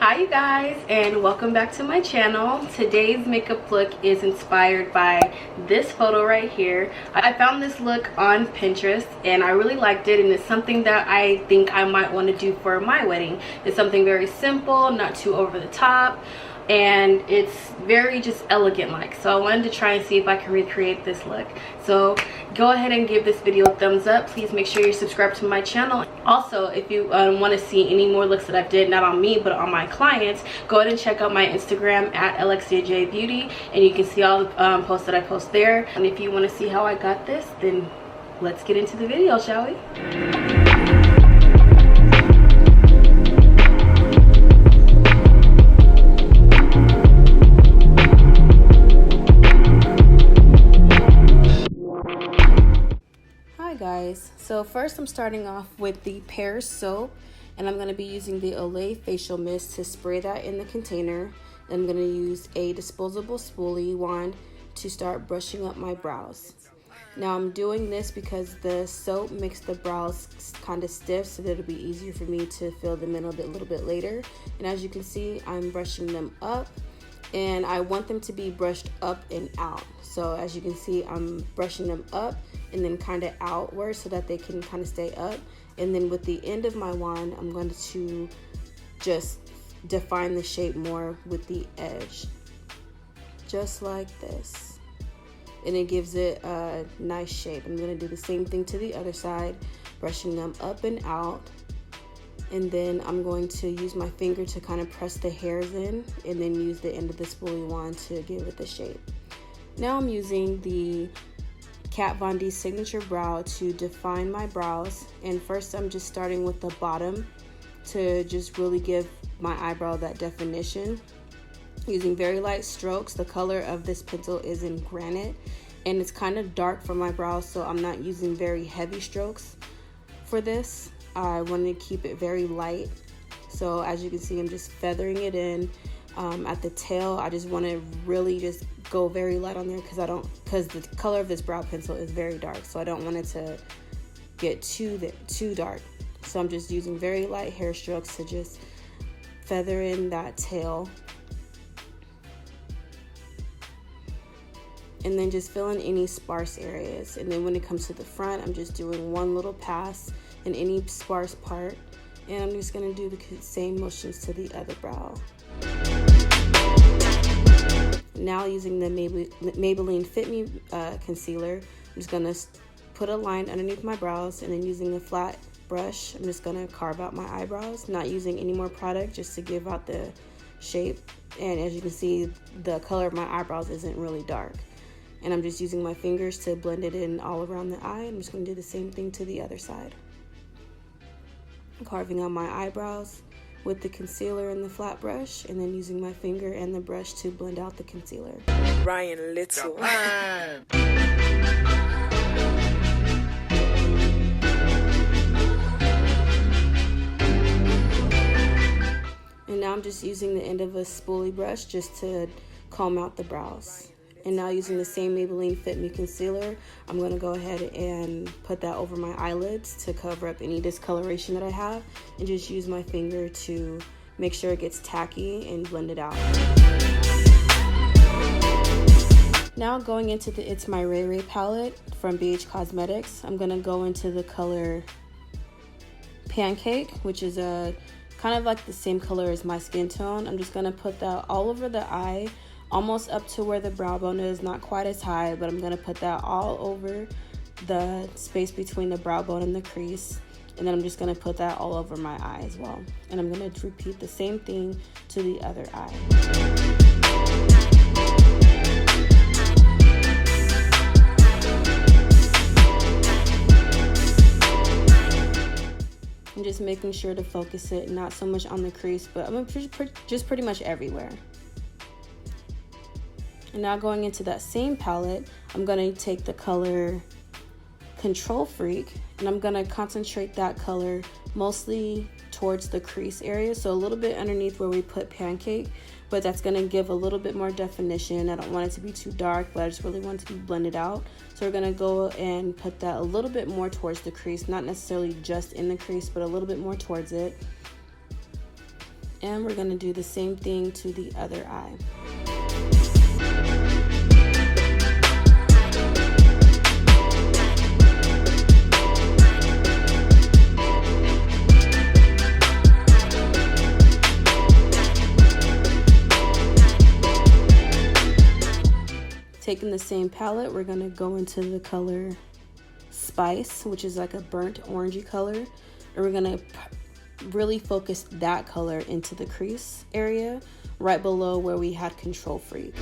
Hi you guys, and welcome back to my channel. Today's makeup look is inspired by this photo right here. I found this look on Pinterest and I really liked it, and it's something that I think I might want to do for my wedding. It's something very simple, not too over the top, and it's very just elegant like. So I wanted to try and see if I can recreate this look. So go ahead and give this video a thumbs up. Please make sure you're subscribed to my channel. Also, if you want to see any more looks that I've did, not on me but on my clients, go ahead and check out my Instagram at Elexia Beauty, and you can see all the posts that I post there. And if you want to see how I got this, then let's get into the video, shall we? Guys, so first I'm starting off with the Pears Soap, and I'm going to be using the Olay facial mist to spray that in the container. I'm going to use a disposable spoolie wand to start brushing up my brows. Now I'm doing this because the soap makes the brows kind of stiff, so that it'll be easier for me to fill them in a little bit later. And as you can see, I'm brushing them up, and I want them to be brushed up and out. So as you can see, I'm brushing them up and then kind of outward so that they can kind of stay up. And then with the end of my wand, I'm going to just define the shape more with the edge, just like this. And it gives it a nice shape. I'm going to do the same thing to the other side, brushing them up and out. And then I'm going to use my finger to kind of press the hairs in, and then use the end of the spoolie wand to give it the shape. Now I'm using the Kat Von D Signature Brow to define my brows. And first I'm just starting with the bottom to just really give my eyebrow that definition. Using very light strokes. The color of this pencil is in Granite, and it's kind of dark for my brows, so I'm not using very heavy strokes for this. I want to keep it very light. So as you can see, I'm just feathering it in. At the tail, I just want to really just go very light on there because the color of this brow pencil is very dark, so I don't want it to get too dark. So I'm just using very light hair strokes to just feather in that tail, and then just fill in any sparse areas. And then when it comes to the front, I'm just doing one little pass in any sparse part, and I'm just going to do the same motions to the other brow. Now using the Maybelline Fit Me Concealer, I'm just going to put a line underneath my brows, and then using a flat brush, I'm just going to carve out my eyebrows, not using any more product, just to give out the shape. And as you can see, the color of my eyebrows isn't really dark. And I'm just using my fingers to blend it in all around the eye. I'm just going to do the same thing to the other side. Carving out my eyebrows with the concealer and the flat brush, and then using my finger and the brush to blend out the concealer. Ryan Little. And now I'm just using the end of a spoolie brush just to comb out the brows. And now using the same Maybelline Fit Me Concealer, I'm going to go ahead and put that over my eyelids to cover up any discoloration that I have, and just use my finger to make sure it gets tacky and blend it out. Now going into the ItsMyRayeRaye palette from BH Cosmetics, I'm going to go into the color Pancake, which is a kind of like the same color as my skin tone. I'm just going to put that all over the eye, almost up to where the brow bone is, not quite as high, but I'm going to put that all over the space between the brow bone and the crease. And then I'm just going to put that all over my eye as well. And I'm going to repeat the same thing to the other eye. I'm just making sure to focus it, not so much on the crease, but I'm just pretty much everywhere. And now going into that same palette, I'm going to take the color Control Freak, and I'm going to concentrate that color mostly towards the crease area, so a little bit underneath where we put Pancake, but that's going to give a little bit more definition. I don't want it to be too dark, but I just really want it to be blended out. So we're going to go and put that a little bit more towards the crease, not necessarily just in the crease, but a little bit more towards it. And we're going to do the same thing to the other eye. Taking the same palette, we're going to go into the color Spice, which is like a burnt orangey color, and we're going to really focus that color into the crease area right below where we had Control Freak.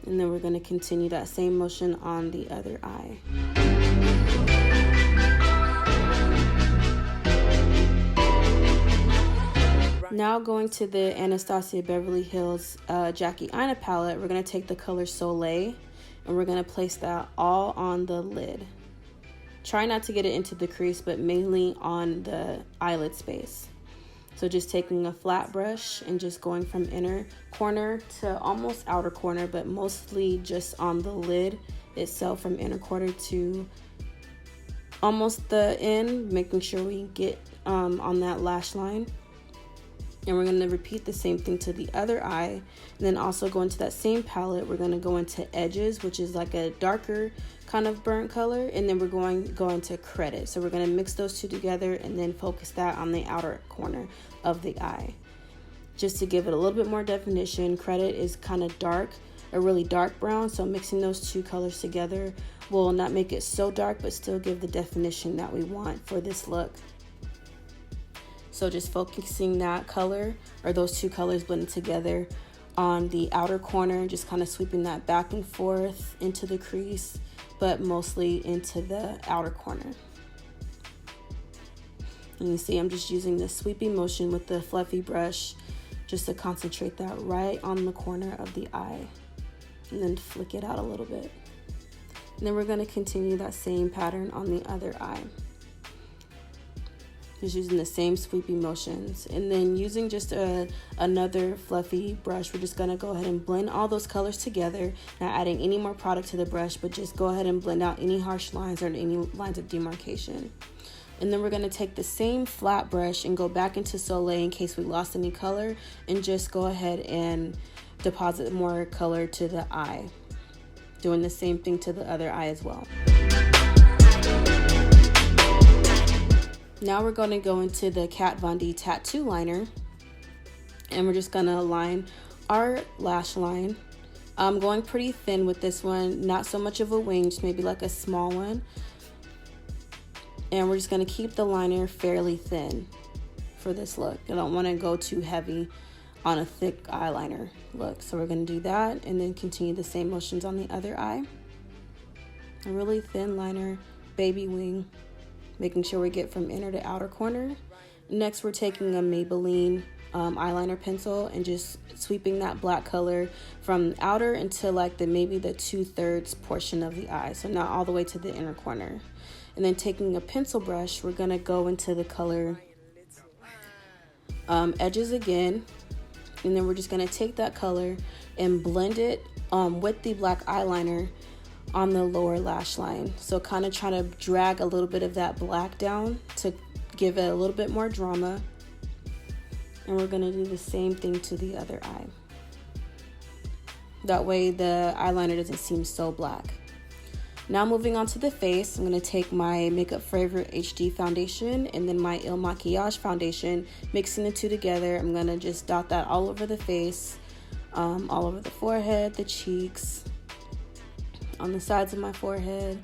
And then we're going to continue that same motion on the other eye. Now going to the Anastasia Beverly Hills Jackie Aina palette, we're going to take the color Olay and we're going to place that all on the lid. Try not to get it into the crease, but mainly on the eyelid space. So just taking a flat brush and just going from inner corner to almost outer corner, but mostly just on the lid itself from inner corner to almost the end, making sure we get on that lash line. And we're going to repeat the same thing to the other eye. And then also go into that same palette, we're going to go into Edges, which is like a darker kind of burnt color. And then we're going to go into Credit. So we're going to mix those two together and then focus that on the outer corner of the eye. Just to give it a little bit more definition, Credit is kind of dark, a really dark brown. So mixing those two colors together will not make it so dark, but still give the definition that we want for this look. So just focusing that color, or those two colors blended together on the outer corner, just kind of sweeping that back and forth into the crease, but mostly into the outer corner. And you see I'm just using this sweeping motion with the fluffy brush just to concentrate that right on the corner of the eye, and then flick it out a little bit. And then we're going to continue that same pattern on the other eye. Just using the same sweeping motions, and then using just another fluffy brush, we're just going to go ahead and blend all those colors together, not adding any more product to the brush, but just go ahead and blend out any harsh lines or any lines of demarcation. And then we're going to take the same flat brush and go back into Olay in case we lost any color, and just go ahead and deposit more color to the eye, doing the same thing to the other eye as well. Now we're going to go into the Kat Von D Tattoo Liner, and we're just going to line our lash line. I'm going pretty thin with this one, not so much of a wing, just maybe like a small one. And we're just going to keep the liner fairly thin for this look. I don't want to go too heavy on a thick eyeliner look. So we're going to do that and then continue the same motions on the other eye. A really thin liner, baby wing, making sure we get from inner to outer corner. Next, we're taking a Maybelline eyeliner pencil and just sweeping that black color from outer into like maybe the 2/3 portion of the eye, so not all the way to the inner corner. And then taking a pencil brush, we're gonna go into the color Edges again, and then we're just gonna take that color and blend it with the black eyeliner on the lower lash line. So kind of trying to drag a little bit of that black down to give it a little bit more drama. And we're gonna do the same thing to the other eye. That way the eyeliner doesn't seem so black. Now moving on to the face, I'm gonna take my Makeup Forever HD foundation and then my Makiage foundation, mixing the two together. I'm gonna just dot that all over the face, all over the forehead, the cheeks, on the sides of my forehead,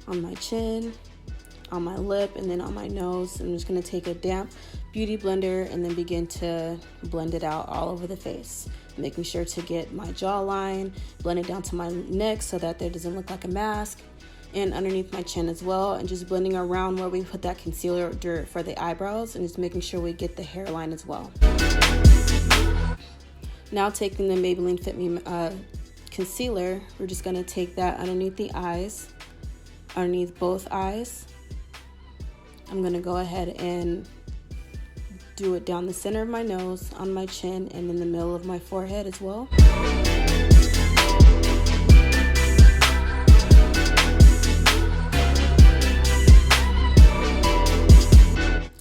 on my chin, on my lip, and then on my nose. I'm just going to take a damp beauty blender and then begin to blend it out all over the face, making sure to get my jawline, blend it down to my neck so that there doesn't look like a mask, and underneath my chin as well, and just blending around where we put that concealer for the eyebrows, and just making sure we get the hairline as well. Now taking the Maybelline Fit Me Concealer, we're just going to take that underneath the eyes, underneath both eyes. I'm going to go ahead and do it down the center of my nose, on my chin, and in the middle of my forehead as well.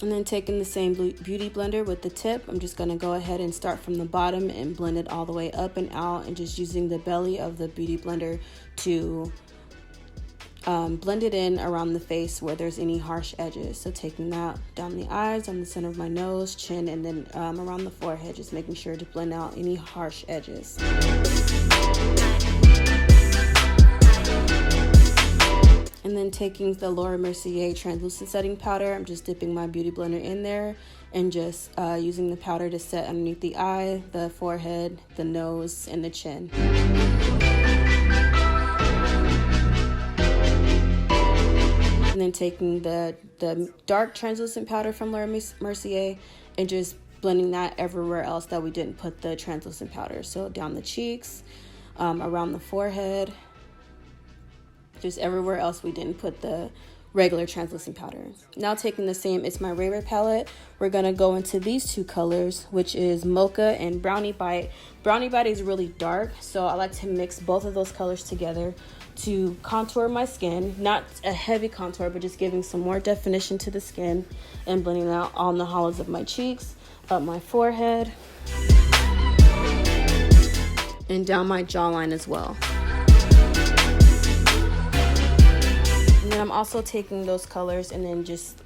And then taking the same beauty blender with the tip, I'm just going to go ahead and start from the bottom and blend it all the way up and out, and just using the belly of the beauty blender to blend it in around the face where there's any harsh edges. So taking that down the eyes, on the center of my nose, chin, and then around the forehead, just making sure to blend out any harsh edges. And then taking the Mercier translucent setting powder, I'm just dipping my beauty blender in there and just using the powder to set underneath the eye, the forehead, the nose, and the chin. And then taking the dark translucent powder from Mercier and just blending that everywhere else that we didn't put the translucent powder. So down the cheeks, around the forehead, just everywhere else we didn't put the regular translucent powder. Now taking the same ItsMyRayeRaye palette, we're gonna go into these two colors, which is Mocha and Brownie Bite. Brownie Bite is really dark, so I like to mix both of those colors together to contour my skin. Not a heavy contour, but just giving some more definition to the skin and blending out on the hollows of my cheeks, up my forehead, and down my jawline as well. And then I'm also taking those colors and then just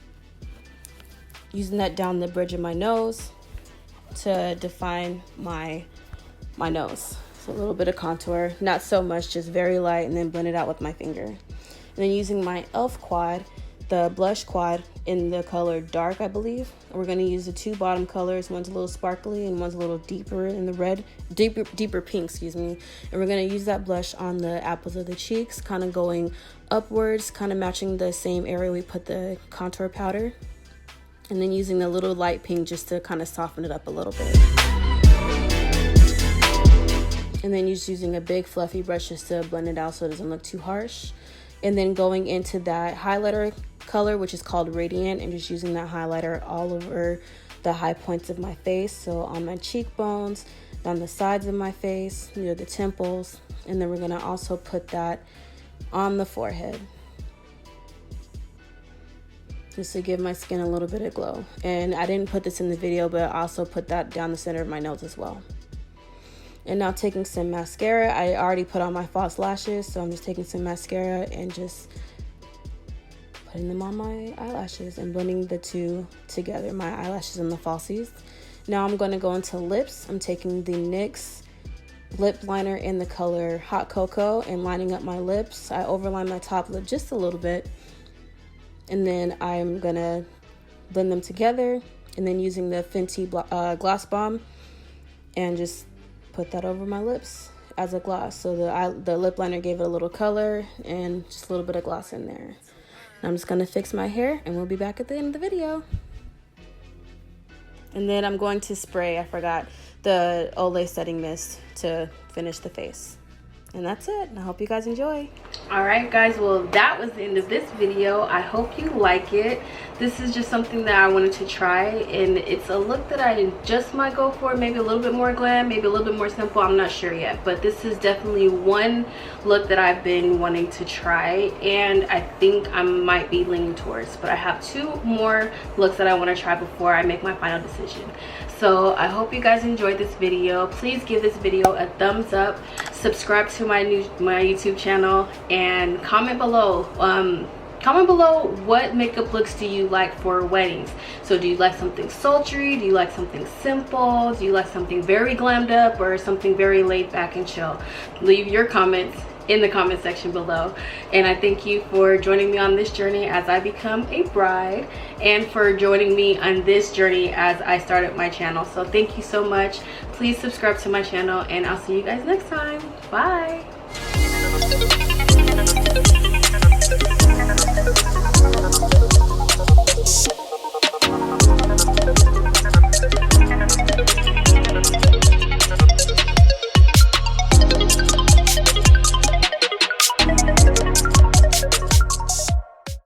using that down the bridge of my nose to define my nose. So a little bit of contour, not so much, just very light, and then blend it out with my finger. And then using my e.l.f. quad, the blush quad in the color Dark, I believe. We're going to use the two bottom colors. One's a little sparkly and one's a little deeper in the red, deeper pink, excuse me. And we're going to use that blush on the apples of the cheeks, kind of going upwards, kind of matching the same area we put the contour powder. And then using the little light pink just to kind of soften it up a little bit. And then just using a big fluffy brush just to blend it out so it doesn't look too harsh. And then going into that highlighter color, which is called Radiant, and just using that highlighter all over the high points of my face. So on my cheekbones, down the sides of my face, near the temples. And then we're gonna also put that on the forehead, just to give my skin a little bit of glow. And I didn't put this in the video, but I also put that down the center of my nose as well. And now taking some mascara. I already put on my false lashes, so I'm just taking some mascara and just putting them on my eyelashes and blending the two together, my eyelashes and the falsies. Now I'm going to go into lips. I'm taking the NYX Lip Liner in the color Hot Cocoa and lining up my lips. I overline my top lip just a little bit, and then I'm going to blend them together, and then using the Fenty Gloss Bomb and just put that over my lips as a gloss. So the lip liner gave it a little color and just a little bit of gloss in there. I'm just going to fix my hair and we'll be back at the end of the video. And then I'm going to spray, I forgot, the Olay setting mist to finish the face. And that's it. I hope you guys enjoy. Alright guys, well that was the end of this video. I hope you like it. This is just something that I wanted to try, and it's a look that I just might go for. Maybe a little bit more glam, maybe a little bit more simple, I'm not sure yet. But this is definitely one look that I've been wanting to try, and I think I might be leaning towards. But I have two more looks that I want to try before I make my final decision. So I hope you guys enjoyed this video. Please give this video a thumbs up, subscribe to my YouTube channel, and comment below. Comment below what makeup looks do you like for weddings. So do you like something sultry? Do you like something simple? Do you like something very glammed up, or something very laid back and chill? Leave your comments in the comment section below. And I thank you for joining me on this journey as I become a bride, and for joining me on this journey as I started my channel. So thank you so much. Please subscribe to my channel, and I'll see you guys next time. Bye. Thank you.